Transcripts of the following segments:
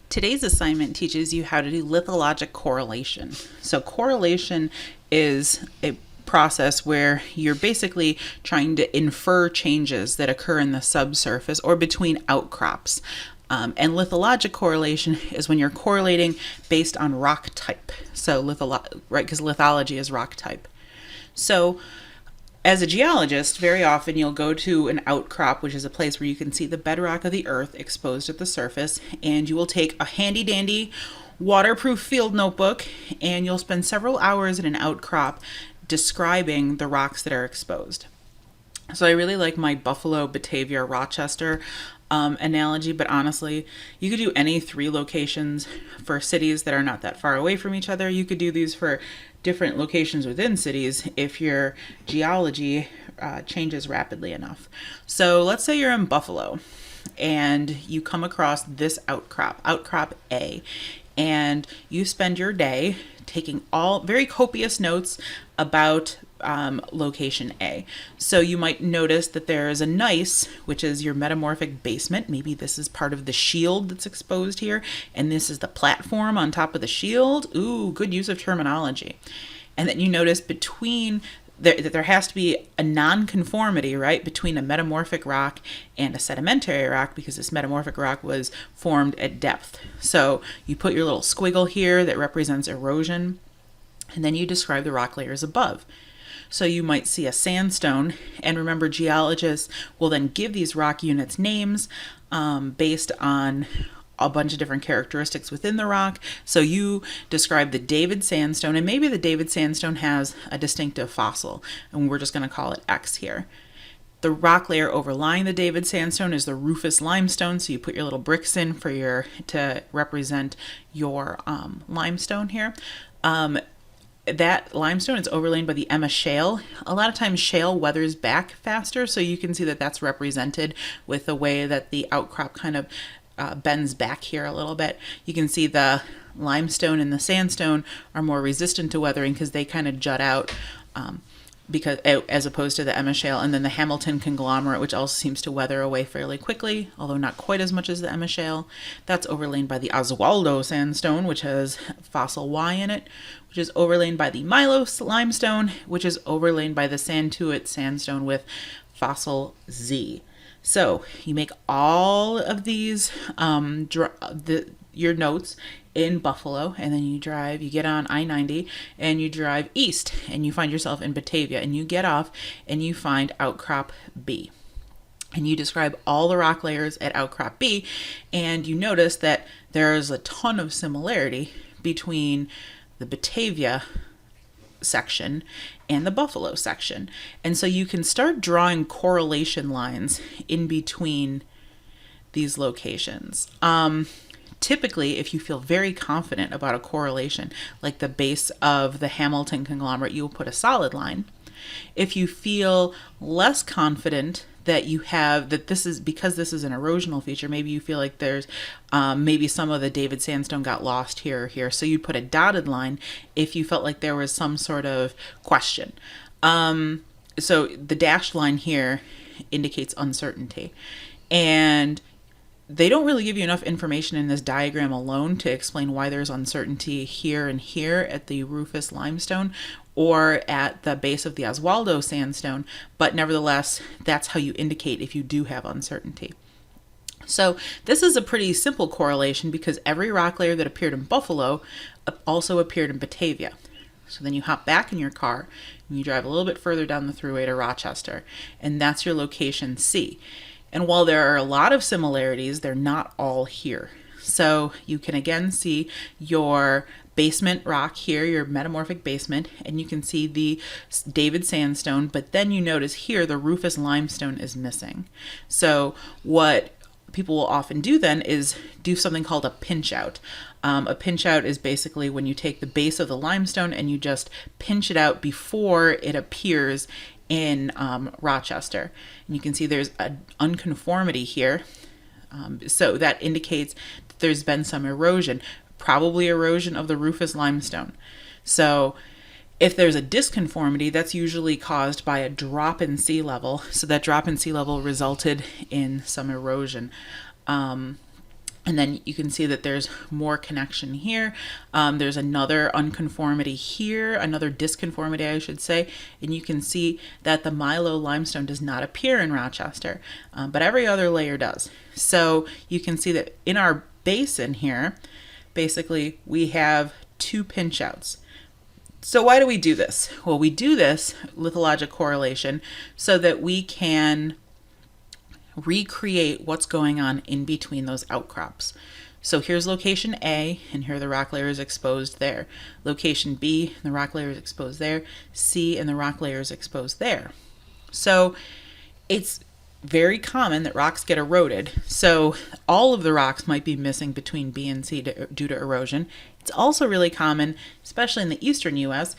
Today's assignment teaches you how to do lithologic correlation. So correlation is a process where you're basically trying to infer changes that occur in the subsurface or between outcrops. And lithologic correlation is when you're correlating based on rock type. So right, because lithology is rock type. So as a geologist, very often you'll go to an outcrop, which is a place where you can see the bedrock of the earth exposed at the surface, and you will take a handy dandy waterproof field notebook and you'll spend several hours in an outcrop describing the rocks that are exposed. So I really like my Buffalo, Batavia, Rochester analogy, but honestly, you could do any three locations for cities that are not that far away from each other. You could do these for different locations within cities if your geology changes rapidly enough. So let's say you're in Buffalo and you come across this outcrop A, and you spend your day taking all very copious notes about location A. So you might notice that there is a gneiss, which is your metamorphic basement. Maybe this is part of the shield that's exposed here, and this is the platform on top of the shield. Ooh, good use of terminology. And then you notice between there has to be a non-conformity, right, between a metamorphic rock and a sedimentary rock, because this metamorphic rock was formed at depth. So you put your little squiggle here that represents erosion, and then you describe the rock layers above. So you might see a sandstone, and remember, geologists will then give these rock units names based on a bunch of different characteristics within the rock. So you describe the David sandstone, and maybe the David sandstone has a distinctive fossil, and we're just going to call it X here. The rock layer overlying the David sandstone is the Rufus limestone, so you put your little bricks in to represent your limestone here. That limestone is overlain by the Emma shale. A lot of times shale weathers back faster, so you can see that that's represented with the way that the outcrop kind of bends back here a little bit. You can see the limestone and the sandstone are more resistant to weathering because they kind of jut out because as opposed to the Emma shale. And then the Hamilton conglomerate, which also seems to weather away fairly quickly, although not quite as much as the Emma shale. That's overlain by the Oswaldo sandstone, which has fossil Y in it, which is overlain by the Milos limestone, which is overlain by the Santuit sandstone with fossil Z. So you make all of these your notes in Buffalo, and then you get on I-90 and you drive east, and you find yourself in Batavia, and you get off and you find outcrop B. And you describe all the rock layers at outcrop B, and you notice that there's a ton of similarity between the Batavia section and the Buffalo section. And so you can start drawing correlation lines in between these locations. Typically, if you feel very confident about a correlation, like the base of the Hamilton conglomerate, you will put a solid line. If you feel less confident that you have, that this is because this is an erosional feature, maybe you feel like there's maybe some of the David sandstone got lost here or here, so you put a dotted line if you felt like there was some sort of question. So the dashed line here indicates uncertainty, and they don't really give you enough information in this diagram alone to explain why there's uncertainty here and here at the Rufus limestone or at the base of the Oswaldo sandstone, but nevertheless, that's how you indicate if you do have uncertainty. So this is a pretty simple correlation because every rock layer that appeared in Buffalo also appeared in Batavia. So then you hop back in your car and you drive a little bit further down the thruway to Rochester, and that's your location C. And while there are a lot of similarities, they're not all here. So you can again see your basement rock here, your metamorphic basement, and you can see the David sandstone, but then you notice here the Rufus limestone is missing. So what people will often do then is do something called a pinch out. A pinch out is basically when you take the base of the limestone and you just pinch it out before it appears in Rochester. And you can see there's an unconformity here. So that indicates that there's been some erosion, probably erosion of the Rufus limestone. So if there's a disconformity, that's usually caused by a drop in sea level. So that drop in sea level resulted in some erosion. And then you can see that there's more connection here. There's another unconformity here, another disconformity, I should say. And you can see that the Milo limestone does not appear in Rochester, but every other layer does. So you can see that in our basin here, basically we have 2 pinch outs. So why do we do this? Well, we do this lithologic correlation so that we can recreate what's going on in between those outcrops. So here's location A, and here the rock layer is exposed there. Location B, and the rock layer is exposed there. C, and the rock layer is exposed there. So it's very common that rocks get eroded. So all of the rocks might be missing between B and C due to erosion. It's also really common, especially in the eastern U.S.,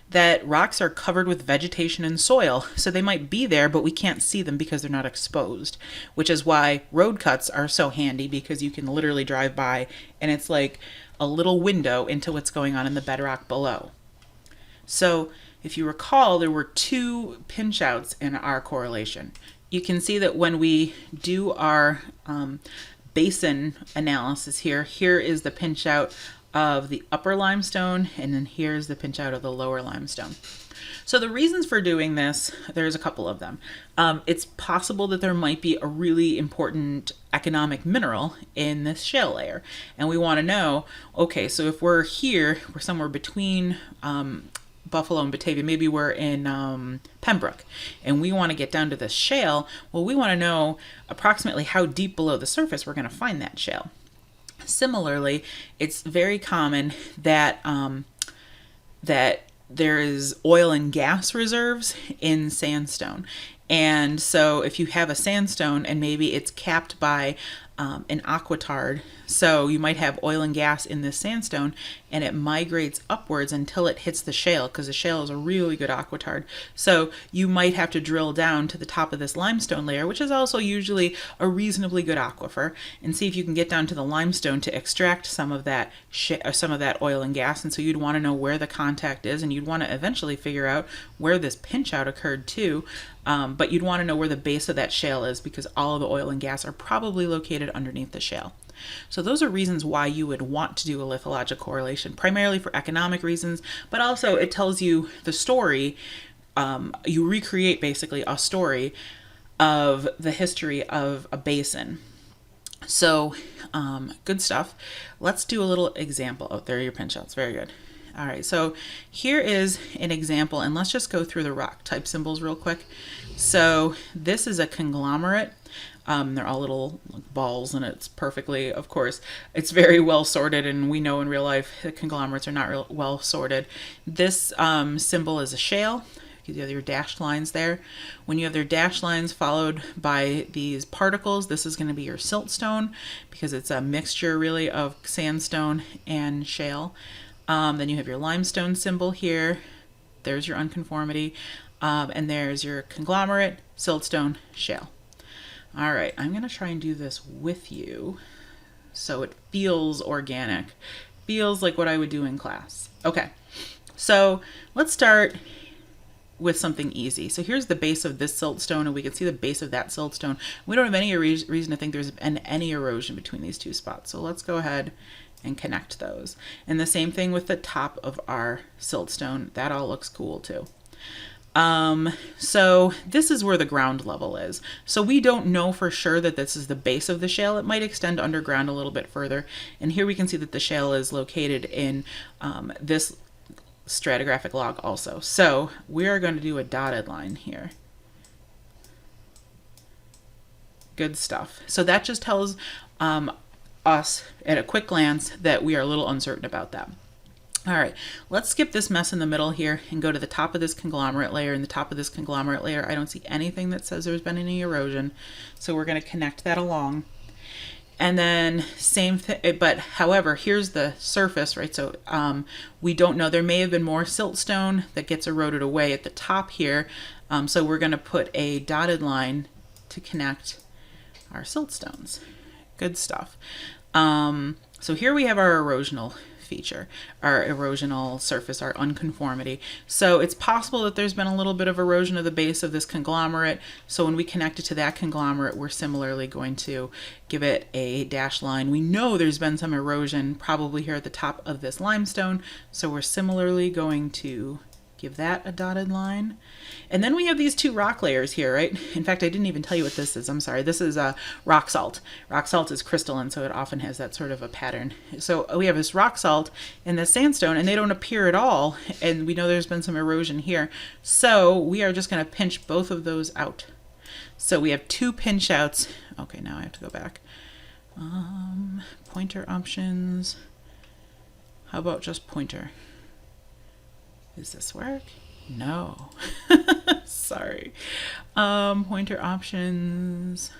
that rocks are covered with vegetation and soil. So they might be there, but we can't see them because they're not exposed, which is why road cuts are so handy, because you can literally drive by and it's like a little window into what's going on in the bedrock below. So if you recall, there were 2 pinch outs in our correlation. You can see that when we do our basin analysis here is the pinch out of the upper limestone, and then here's the pinch out of the lower limestone. So the reasons for doing this, there's a couple of them. It's possible that there might be a really important economic mineral in this shale layer, and we want to know, okay, so if we're here, we're somewhere between Buffalo and Batavia, maybe we're in Pembroke, and we want to get down to this shale. Well, we want to know approximately how deep below the surface we're going to find that shale. Similarly, it's very common that that there is oil and gas reserves in sandstone. And so if you have a sandstone and maybe it's capped by an aquitard, so you might have oil and gas in this sandstone and it migrates upwards until it hits the shale, because the shale is a really good aquitard. So you might have to drill down to the top of this limestone layer, which is also usually a reasonably good aquifer, and see if you can get down to the limestone to extract some of that oil and gas. And so you'd want to know where the contact is, and you'd want to eventually figure out where this pinch out occurred too. But you'd want to know where the base of that shale is, because all of the oil and gas are probably located underneath the shale. So those are reasons why you would want to do a lithologic correlation, primarily for economic reasons, but also it tells you the story. You recreate basically a story of the history of a basin. So good stuff. Let's do a little example. Oh, there are your pinch outs. Very good. All right, so here is an example, and let's just go through the rock type symbols real quick. So this is a conglomerate. They're all little balls, and it's perfectly, of course, it's very well sorted, and we know in real life that conglomerates are not real well sorted. This symbol is a shale. You have your dashed lines there. When you have their dashed lines followed by these particles, this is going to be your siltstone, because it's a mixture really of sandstone and shale. Then you have your limestone symbol here. There's your unconformity. And there's your conglomerate, siltstone, shale. All right, I'm going to try and do this with you so it feels organic. Feels like what I would do in class. Okay, so let's start with something easy. So here's the base of this siltstone, and we can see the base of that siltstone. We don't have any reason to think there's any erosion between these 2 spots. So let's go ahead and connect those. And the same thing with the top of our siltstone. That all looks cool too. So this is where the ground level is. So we don't know for sure that this is the base of the shale. It might extend underground a little bit further. And here we can see that the shale is located in this stratigraphic log also. So we are going to do a dotted line here. Good stuff. So that just tells us at a quick glance that we are a little uncertain about that. All right, let's skip this mess in the middle here and go to the top of this conglomerate layer. In the top of this conglomerate layer, I don't see anything that says there's been any erosion. So we're going to connect that along. And then same thing, but however, here's the surface, right? So we don't know. There may have been more siltstone that gets eroded away at the top here. So we're going to put a dotted line to connect our siltstones. Good stuff. So here we have our erosional feature, our erosional surface, our unconformity. So it's possible that there's been a little bit of erosion of the base of this conglomerate. So when we connect it to that conglomerate, we're similarly going to give it a dashed line. We know there's been some erosion probably here at the top of this limestone. So we're similarly going to give that a dotted line. And then we have these two rock layers here, right? In fact, I didn't even tell you what this is. I'm sorry. This is rock salt. Rock salt is crystalline, so it often has that sort of a pattern. So we have this rock salt and this sandstone, and they don't appear at all. And we know there's been some erosion here. So we are just going to pinch both of those out. So we have two pinch outs. Okay, now I have to go back. Pointer options. How about just pointer? Does this work? No. Sorry. Pointer options.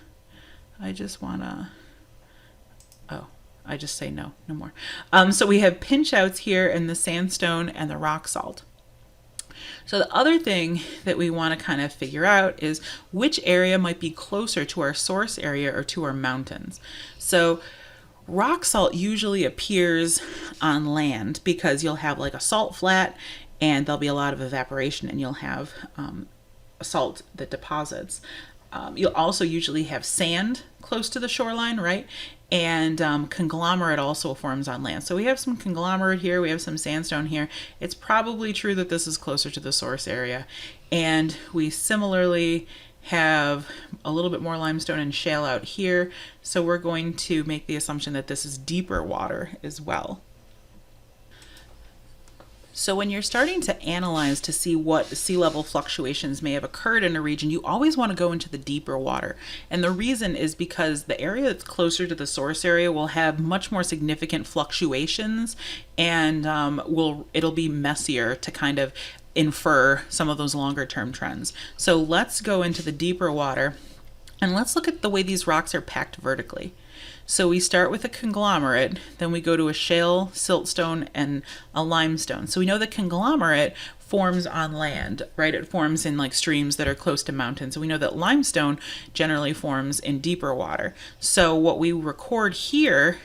I just wanna, oh, I just say no more. So we have pinch outs here in the sandstone and the rock salt. So the other thing that we want to kind of figure out is which area might be closer to our source area or to our mountains. So rock salt usually appears on land because you'll have like a salt flat and there'll be a lot of evaporation and you'll have salt that deposits. You'll also usually have sand close to the shoreline, right? And conglomerate also forms on land. So we have some conglomerate here, we have some sandstone here. It's probably true that this is closer to the source area. And we similarly have a little bit more limestone and shale out here. So we're going to make the assumption that this is deeper water as well. So when you're starting to analyze to see what sea level fluctuations may have occurred in a region, you always want to go into the deeper water. And the reason is because the area that's closer to the source area will have much more significant fluctuations, and it'll be messier to kind of infer some of those longer term trends. So let's go into the deeper water and let's look at the way these rocks are packed vertically. So we start with a conglomerate, then we go to a shale, siltstone, and a limestone. So we know the conglomerate forms on land, right? It forms in like streams that are close to mountains. So we know that limestone generally forms in deeper water. So what we record here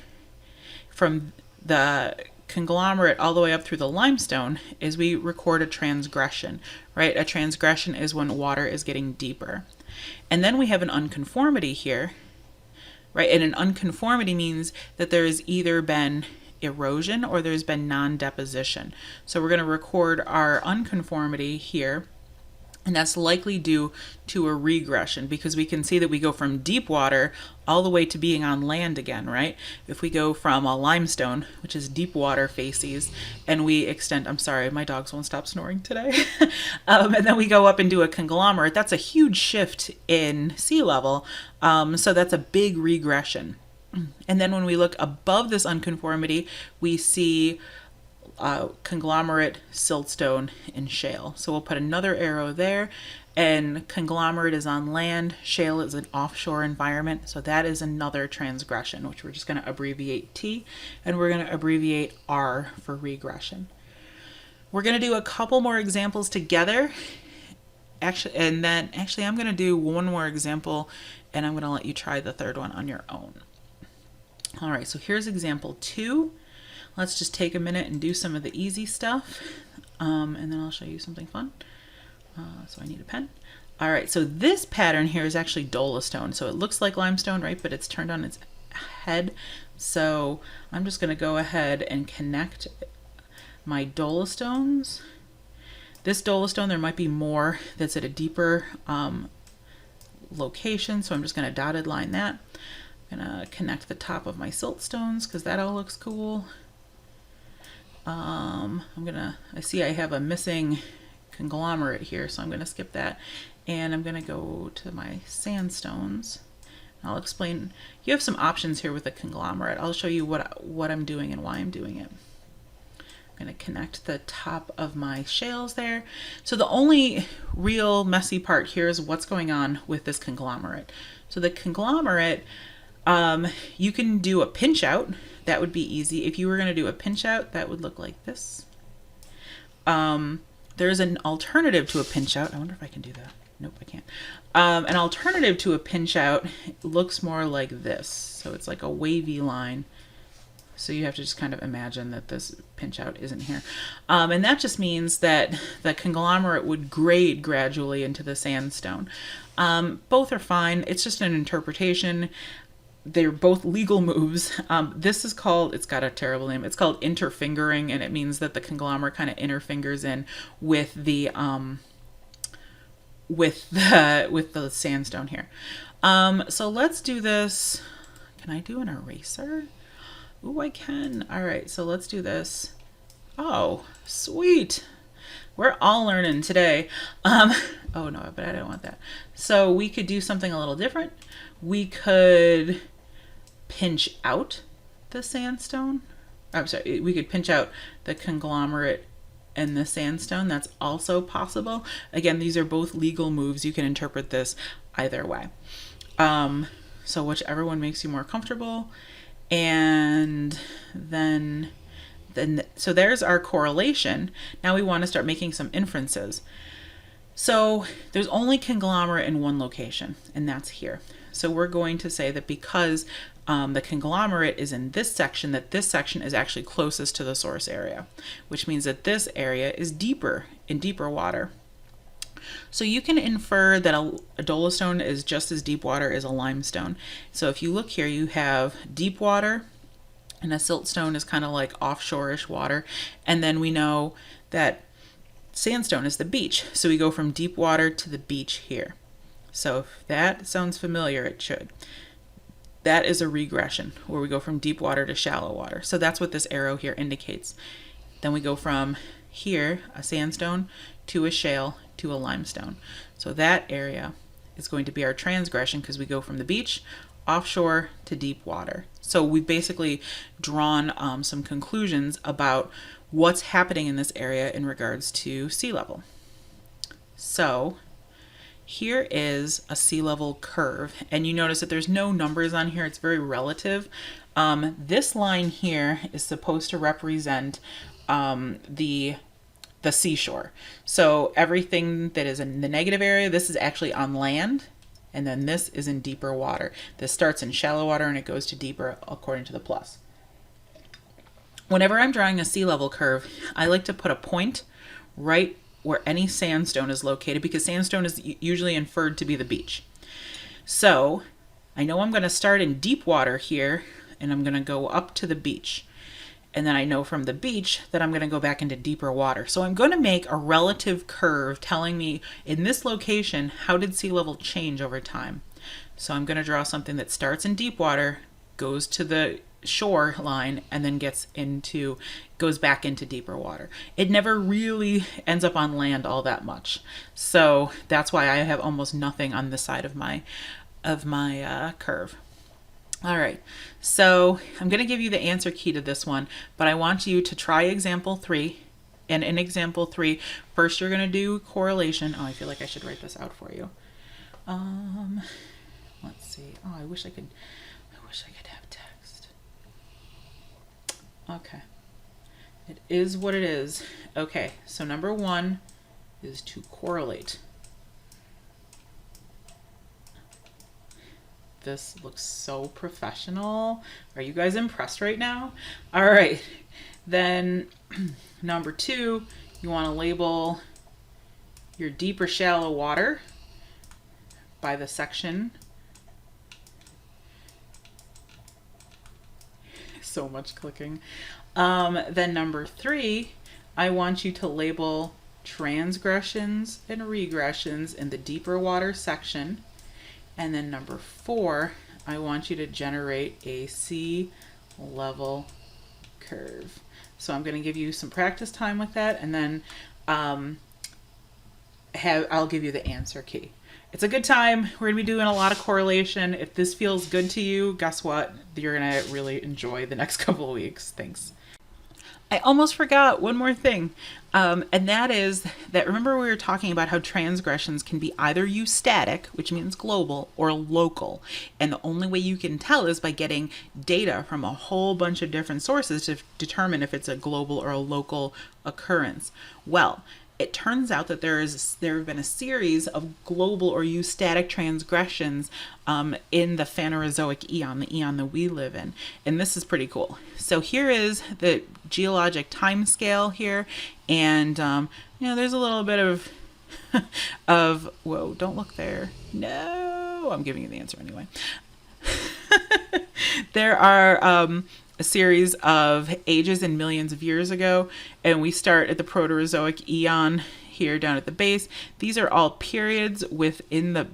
from the conglomerate all the way up through the limestone is we record a transgression, right? A transgression is when water is getting deeper. And then we have an unconformity here, right? And an unconformity means that there has either been erosion or there's been non-deposition. So we're going to record our unconformity here, and that's likely due to a regression because we can see that we go from deep water all the way to being on land again, right? If we go from a limestone, which is deep water facies, and we extend, I'm sorry, my dogs won't stop snoring today. And then we go up and do a conglomerate. That's a huge shift in sea level. So that's a big regression. And then when we look above this unconformity, we see conglomerate, siltstone, and shale. So we'll put another arrow there, and conglomerate is on land, shale is an offshore environment. So that is another transgression, which we're just going to abbreviate T, and we're going to abbreviate R for regression. We're going to do a couple more examples together. Actually, I'm going to do one more example, and I'm going to let you try the third one on your own. All right, so here's example 2. Let's just take a minute and do some of the easy stuff, and then I'll show you something fun. So I need a pen. All right, so this pattern here is actually dolostone. So it looks like limestone, right? But it's turned on its head. So I'm just going to go ahead and connect my dolostones. This dolostone, there might be more that's at a deeper location. So I'm just going to dotted line that. I'm going to connect the top of my siltstones because that all looks cool. I see I have a missing conglomerate here, so I'm going to skip that. And I'm going to go to my sandstones. I'll explain. You have some options here with the conglomerate. I'll show you what I'm doing and why I'm doing it. I'm going to connect the top of my shales there. So the only real messy part here is what's going on with this conglomerate. So the conglomerate, you can do a pinch out. That would be easy. If you were going to do a pinch out, that would look like this. There's an alternative to a pinch out. I wonder if I can do that. Nope, I can't. An alternative to a pinch out looks more like this. So it's like a wavy line. So you have to just kind of imagine that this pinch out isn't here. And that just means that the conglomerate would grade gradually into the sandstone. Both are fine. It's just an interpretation. They're both legal moves. This is called, it's got a terrible name, it's called interfingering, and it means that the conglomerate kind of interfingers in with the sandstone here. So let's do this. Can I do an eraser? Ooh, I can. All right, so let's do this. Oh, sweet. We're all learning today. Oh no, but I don't want that. So we could do something a little different. We could pinch out the sandstone. I'm sorry, we could pinch out the conglomerate and the sandstone. That's also possible. Again, these are both legal moves. You can interpret this either way. So whichever one makes you more comfortable. And then so there's our correlation. Now we want to start making some inferences. So there's only conglomerate in one location, and that's here. So we're going to say that because the conglomerate is in this section, that this section is actually closest to the source area, which means that this area is deeper, in deeper water. So you can infer that a dolostone is just as deep water as a limestone. So if you look here, you have deep water, and a siltstone is kind of like offshore-ish water. And then we know that sandstone is the beach. So we go from deep water to the beach here. So if that sounds familiar, it should. That is a regression, where we go from deep water to shallow water. So that's what this arrow here indicates. Then we go from here, a sandstone, to a shale, to a limestone. So that area is going to be our transgression, because we go from the beach offshore to deep water. So we've basically drawn some conclusions about what's happening in this area in regards to sea level. So here is a sea level curve, and you notice that there's no numbers on here. It's very relative. This line here is supposed to represent the seashore. So everything that is in the negative area, this is actually on land, and then this is in deeper water. This starts in shallow water and it goes to deeper according to the plus. Whenever I'm drawing a sea level curve, I like to put a point right where any sandstone is located, because sandstone is usually inferred to be the beach. So I know I'm going to start in deep water here, and I'm going to go up to the beach. And then I know from the beach that I'm going to go back into deeper water. So I'm going to make a relative curve telling me in this location, how did sea level change over time? So I'm going to draw something that starts in deep water, goes to the shore line, and then goes back into deeper water. It never really ends up on land all that much. So that's why I have almost nothing on this side of my curve. All right, so I'm going to give you the answer key to this one, but I want you to try example 3. And in example 3, first you're going to do correlation. Oh, I feel like I should write this out for you. Let's see. Oh, I wish I could have text. Okay. It is what it is. Okay, so number 1 is to correlate. This looks so professional. Are you guys impressed right now? All right. Then number 2, you want to label your deep or shallow water by the section. So much clicking. Then number 3, I want you to label transgressions and regressions in the deeper water section. And then number 4, I want you to generate a sea level curve. So I'm going to give you some practice time with that, and then I'll give you the answer key. It's a good time. We're going to be doing a lot of correlation. If this feels good to you, guess what? You're going to really enjoy the next couple of weeks. Thanks. I almost forgot one more thing, and that is that, remember we were talking about how transgressions can be either eustatic, which means global, or local, and the only way you can tell is by getting data from a whole bunch of different sources to determine if it's a global or a local occurrence. Well, it turns out that there have been a series of global or eustatic transgressions in the Phanerozoic eon, the eon that we live in. And this is pretty cool. So here is the geologic time scale here. And, there's a little bit of, whoa, don't look there. No, I'm giving you the answer anyway. There are a series of ages and millions of years ago, and we start at the Proterozoic eon here down at the base. These are all periods within the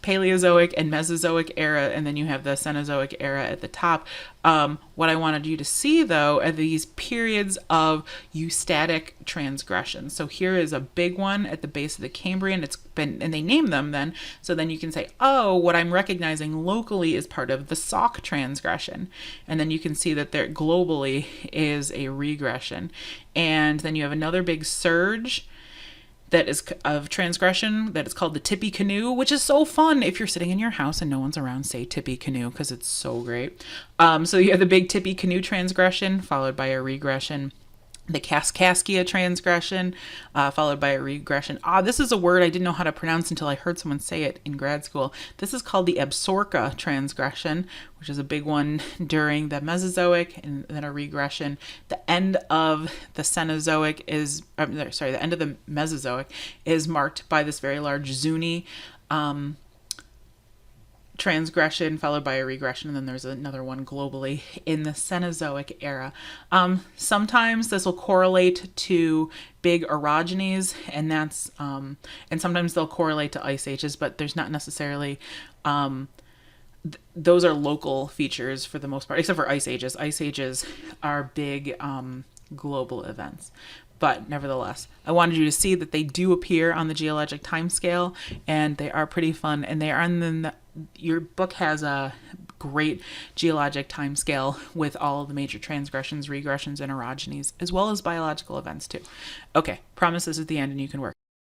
Paleozoic and Mesozoic era, and then you have the Cenozoic era at the top. What I wanted you to see, though, are these periods of eustatic transgression. So here is a big one at the base of the Cambrian. And they name them then, so then you can say, oh, what I'm recognizing locally is part of the Salk transgression. And then you can see that there globally is a regression. And then you have another big surge that is of transgression that is called the Tippecanoe, which is so fun. If you're sitting in your house and no one's around, say Tippecanoe because it's so great. So you have the big Tippecanoe transgression followed by a regression. The Kaskaskia transgression, followed by a regression. This is a word I didn't know how to pronounce until I heard someone say it in grad school. This is called the Absaroka transgression, which is a big one during the Mesozoic, and then a regression. The end of the Cenozoic the end of the Mesozoic is marked by this very large Zuni transgression followed by a regression, and then there's another one globally in the Cenozoic era. Sometimes this will correlate to big orogenies, and that's and sometimes they'll correlate to ice ages, but there's not necessarily those are local features for the most part, except for ice ages. Ice ages are big global events. But nevertheless, I wanted you to see that they do appear on the geologic time scale, and they are pretty fun. And they are your book has a great geologic time scale with all of the major transgressions, regressions, and orogenies, as well as biological events too. Okay, promise this is the end and you can work.